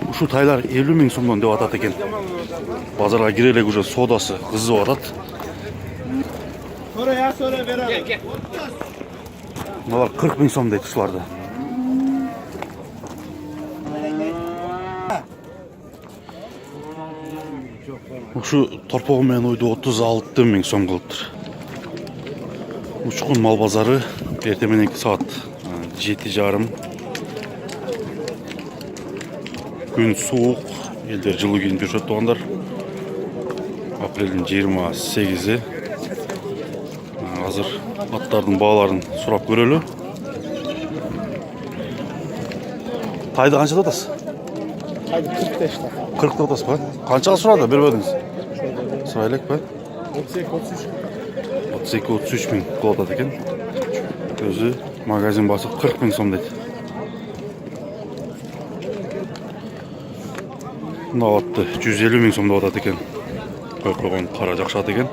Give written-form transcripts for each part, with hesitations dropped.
Ушул тайлар 50 миң сомдон деп атат экен. Базарга кире элек уже содасы кызып атат. Мыналар 40 миң сом дейт ушуларды. Ушу торпогу менен уйду 36 миң сом кылыптыр. Учкун мал базары эртең мененки саат 7:30. Күн суук, элдер жылуу кийинип жүрүшөт туугандар. Апрелдин 28-и. Азыр аттардын бааларын сурап көрөлү. Тайды канчада атасыз? Тайды 45 та. 40 да атасыз ба? Канчага сурады, бербедиңиз? Сурайлык ба? 32-33 миң кылып атат экен. Өзү магазин басы 40 миң сом дейт. Мына атты 150 миң сом деп атат экен. Койгон кара жакшат экен.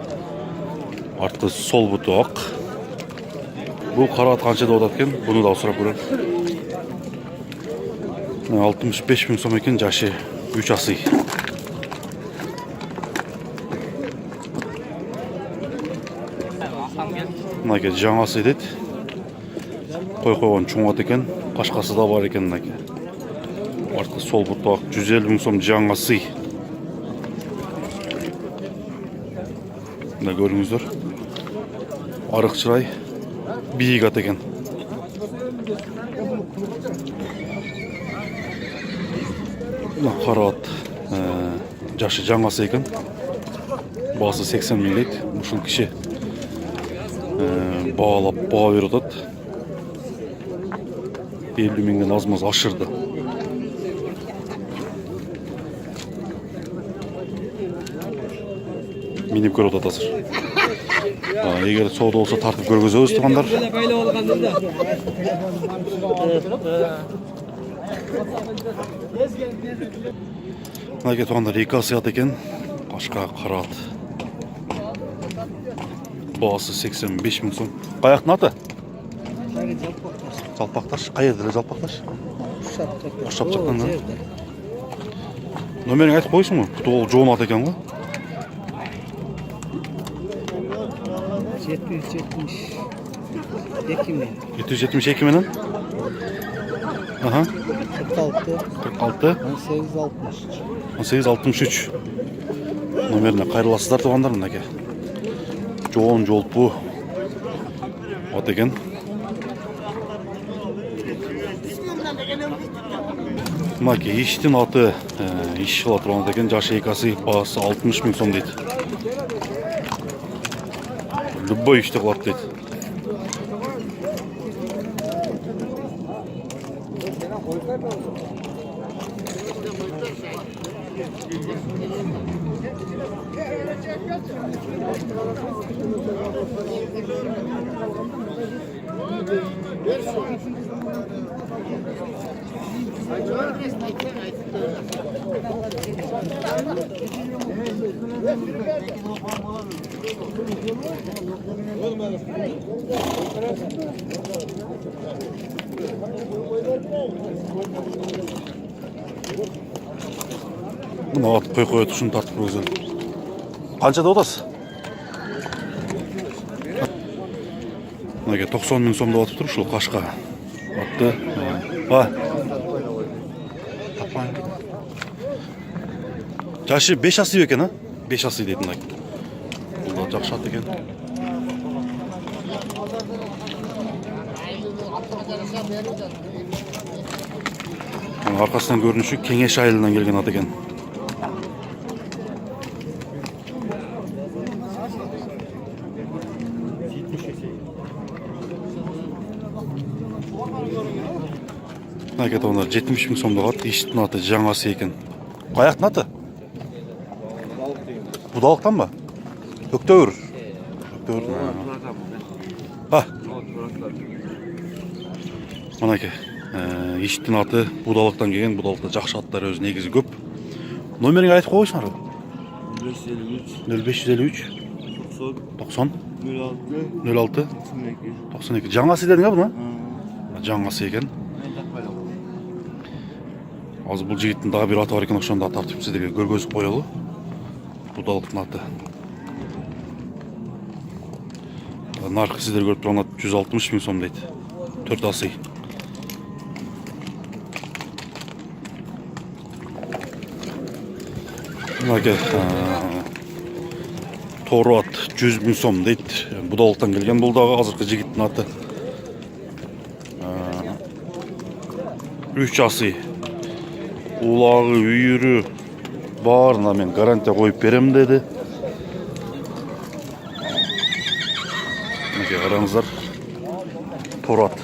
Арты сол буту ак. Бул кара ат канча деп атат экен? Буну да сурап көрөлү. 65 миң сом экен, жашы 3 асый. Мынаке жаңасы дейт. Койгон чуң ат экен. Кашкасы да бар экен мынаке. Арты сол буту ак, 150 миң сом жаңасы. Мына көрүңүздөр. Арык чырай, бийик ат экен. Мына кара ат, жашы жаңасы экен. Баасы 80 миң дейт. Ушул киши баалап баа берип атат. 50 миңден аз-маз ашырды. Минип көрүп атат азыр. Эгер соода болсо тартып көргөзөбүз туугандар. Мына туугандар 2 асый ат экен. Кашка кара ат. Баасы 85 миң сом. Каяктын аты? Жалпакташ. Каерде эле Жалпакташ? Ушап жактан да. Номериңди айтып коюңузбу? Бул жоон ат экен го. 772 менен? Аха. 46. 1863. Номерине кайрыласыздар туугандар мынакей. Жоон жолпу ат экен. Мынакей иштин аты, иш кыла турган экен. Жашы 2 асый, баасы 60 миң сом дейт. Любой ишти кылат дейт. Мына ат койкой тушун тартып көргөзөлү. Канча деп атасыз? Мынаке 90 миң сом деп атыптыр ушул кашка атты. Жашы 5 асый экен, а? 5 асый дейт мынаке. Бул жакшы ат экен. Аркасынан көрүнүшү Кеңеш айылынан келген ат экен. Мынаке туугандар 70 миң сомдук ат, иштин аты жаңасы экен. Каяктын аты? Будалыктан ба? Көктөбүр. Мынаке иштин аты Будалыктан келген. Будалыкта жакшы аттар өзү негизи көп. Номериңди айтып коюңуздар. 0553 90 06 92. Жаңасы дедиң а буну? Жаңасы экен. Азыр бул жигиттин дагы бир аты бар экен, ошону да тартып сиздерге көргөзүп коелу. Будалыктын аты. Наркы сиздер көрүп турган ат 160 000 сом дейт. 4 асый. Мынаке тору ат 100 000 сом дейт. Будалыктан келген бул дагы азыркы жигиттин аты. 3 асый. Улагы, үйүрү баарына мен гарантия коюп берем деди. Мынакей караңыздар. Тору ат.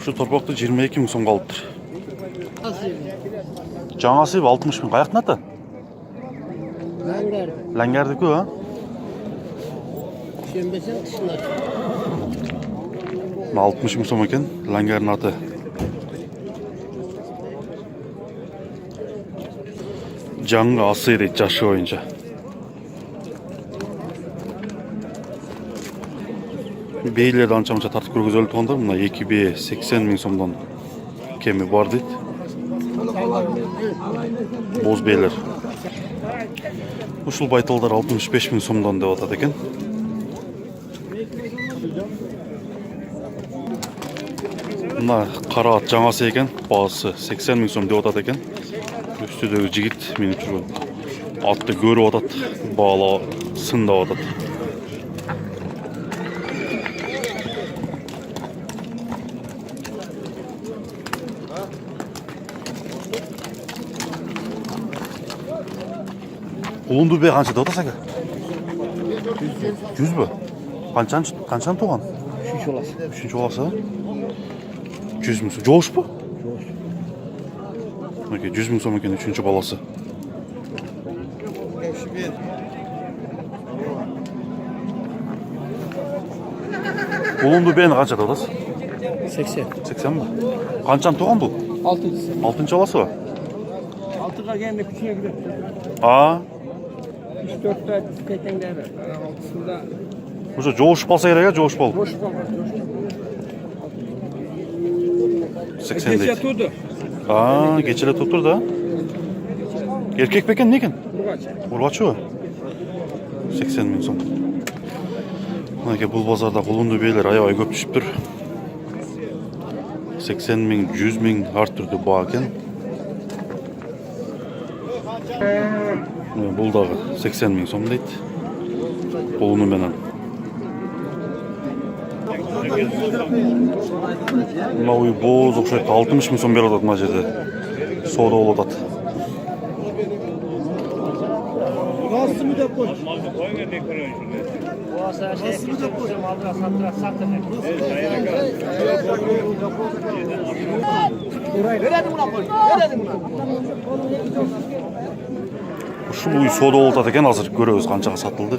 Şu torpakta 22 000 сомго алыптыр. Жаңасы 60 000. Каяктын аты? Ләңгәрдікі, а? Шембесен кышына. 60 000 сом екен, ләңгәрдің аты. Жаңы асы дейді жашы бойынша. Бейлерді анша-мұнша тартып көргізілді тұғандар. Мұна 2 бе 80 000 сомдан кемі бар дейді. Боз бейлер. Ушул байталдар 65 000 сомдан деп атады екен. Мына қара ат жаңасы екен. Бағасы 80 000 сом деп атады екен. Үстідегі жігіт менің жүрген атты көріп атады. Бағала сында атады. Улунду бе қанша деп атасың? 100 бе? Қаншаны туған? 3 olası. 3 olası? 100 000 сом. Жоғыш па? Жоғыш. 100 000 сом екен 3 баласы. Улунду бені қанша деп атасың? 80. 80 ба? Қаншаны туған бұл? 6. 6 баласы ба? 6'ga geldi küçüğe gidiyor. А? 3-4'te tekengler var. 6'sında Уже жоғыш болса керек, жоғыш бол. boş var. 80 Gece deydi. tuttu. Aa, geçele tuttur da. Erkek beken ne eken? Burgaç. Urgaçı o. 80 000 сом. Мынакей бұл базарда құлынды бейлер аябай көп түшіп тұр. 80 000, 100 000 ар түрді баға екен. Бұл дағы 80 000 сом дейді. Құлыны менен. Мына үй боз оқшайды 60 000 сом беріп атады мына жерде. Сода болып атады. Nasıl mı da koş? Ушул үй сода болуп атат экен, азыр көрөбүз канчага сатылды.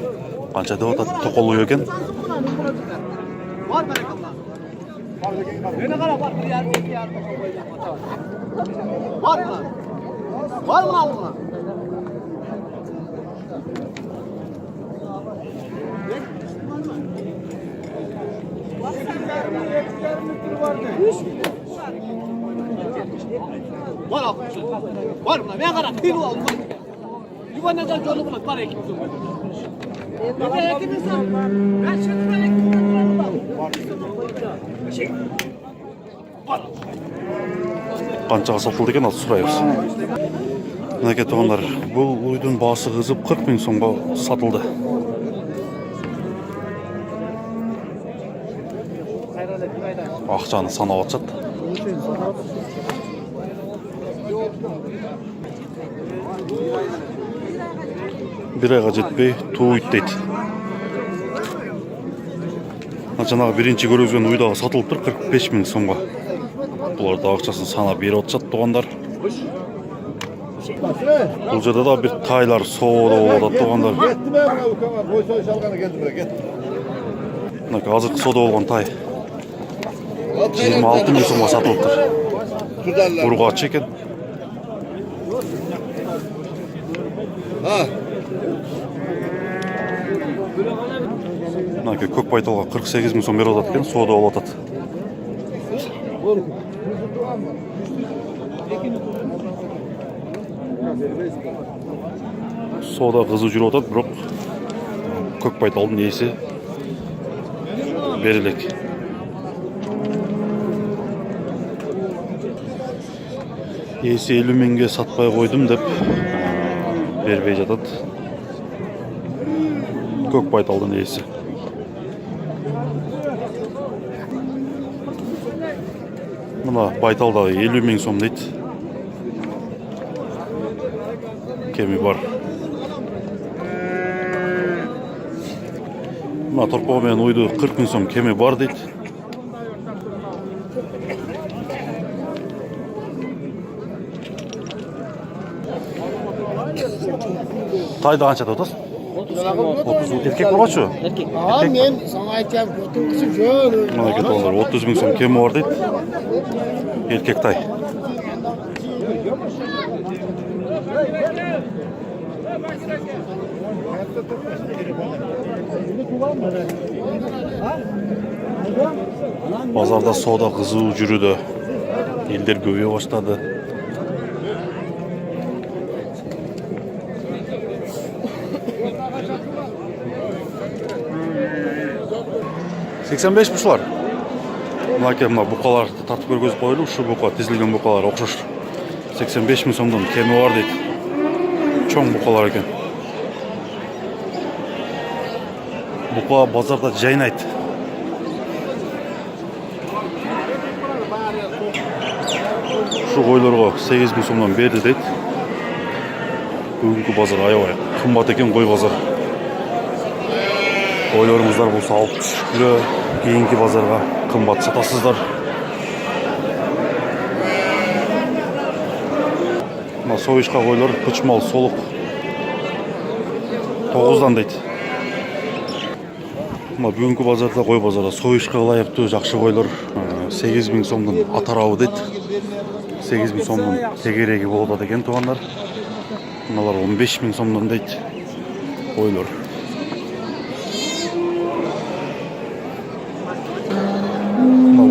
Канча деп атат, токол үй экен. Var mı aldın? Var abi. Var mı? Ben kadar kıyıl aldım. Yuvanızdan yolu bulmak var ekimizin. Ben ekimizden. Ben şimdi ben ekimizden. Var. Канчага сатылды экен, азыр сурайбыз. Мынакей туугандар, бул уйдун баасы кызып 40 000 сомго сатылды. Акчаны санап атышат. Bir ayga жетпей туйт дейт. Жанагы биринчи көргөзгөн уйдагы сатылып тур 45 000 сомго. Булар да акчасын санап берип атышат туугандар. Бул жерде да бир тайлар соода болуп атат туугандар. Кетті ме мына укаңа бойсой шалғаны келді мына кетті. Мынакей азыркы соода болгон тай 26 000 сомго сатылып тур. Turdarlar. Ургач экен. Ha. мынакей көк байталға 48 мың сом беріп жатады екен, сода болып жатады. Сода қызу жүріп жатады, бірақ көк байталдың есі берелек. Есі 50 мыңға сатпай қойдым деп бербей жатады. Көк байталдың есі. Мына байталдағы 50 мың сом дейді. Кеми бар. Мына торпағы мен ойды 40 мың сом кеми бар дейді. Тайды қанша тұтасыз? 30 еркек бар шу? Erkek. Men sana aytayım, kötü kızım şöyle. Мына кетуалар 30 мың сом кемі бар дейді. Еркек тай. Базарда сода қызу жүрүдө. Елдер көбейе баштады. $85 бұшылар. Мына бұқалар тартып көргізіп қойылу, ұшы бұқа, тезілген бұқалар оқшыш. 85 мың сомдан кемі бар дейді. Чоң бұқалар екен. Бұқа базарда жайнайды. Şu қойларға 8 мың сомдан берді дейді. Бүгінгі базар аябай қымбат екен, қой базар. Қойларыңыздар болса алып түшкілі, кейінгі базарға қымбат сатасыздар. Мына сойышқа қойлар пұчмал солық 9-дан дейді. Мына бүгінгі базарда, қой базарда сойышқа лайықты жақшы қойлар 8 мың сомдан атарауы дейді. 8 мың сомдан тегереги болады екен туғандар. Мыналар 15 мың сомдан дейді қойлар.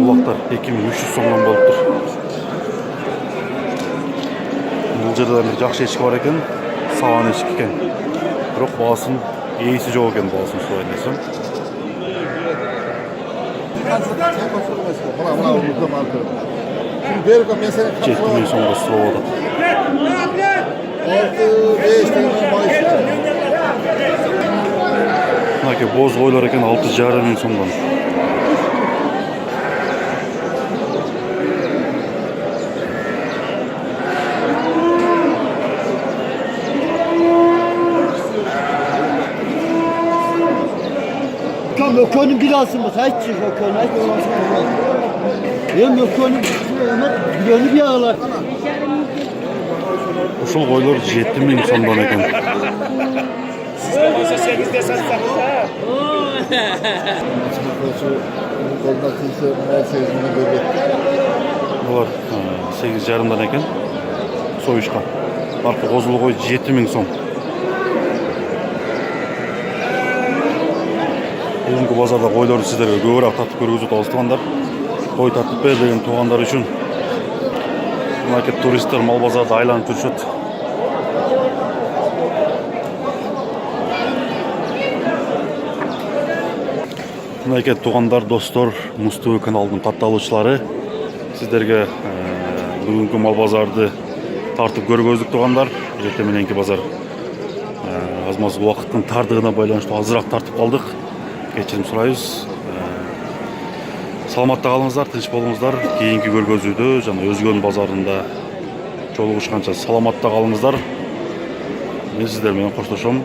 Улақтар 2300 сомнан болып тұр. Бұл жерде жақсы ешкі бар екен, саған ешкі екен. Бірақ бағасын ейсі жоқ екен, бағасын солай десем. Жеті мың сомға сұлау атады. Мынаке боз қойлар екен 6,5 мың сомдан. Mökönün bilası mı? Sayıcı mökönün. Ben mökönün bilönü bir ağlar. Uşul қойлар 7 мың сомдан екен. Olsa 8'de satsanız ha. Бұлар 8,5-дан екен. Сойышқа. Арқы қозылы қой 7 мың сом. Бүгінгі базарда қойларды сіздерге көбірек тартып көргізіп алыстығандар. Қой тартып бер деген туғандар үшін. Мына туристер мал базарда айланып жүршет. Мына туғандар, достар, Муз-ТВ каналының қатталушылары. Сіздерге бүгінгі мал базарды тартып көргөздік туғандар. Ертемененки базар азмаз уақыттың тардығына байланышты азырақ тартып қалдық. Кешірім сұрайыз. Саламатта қалыңыздар, тыныш болыңыздар. Кейінгі көргөзуді және өзгөн базарында жолығышқанша саламатта қалыңыздар. Мен сіздермен қоштасамын.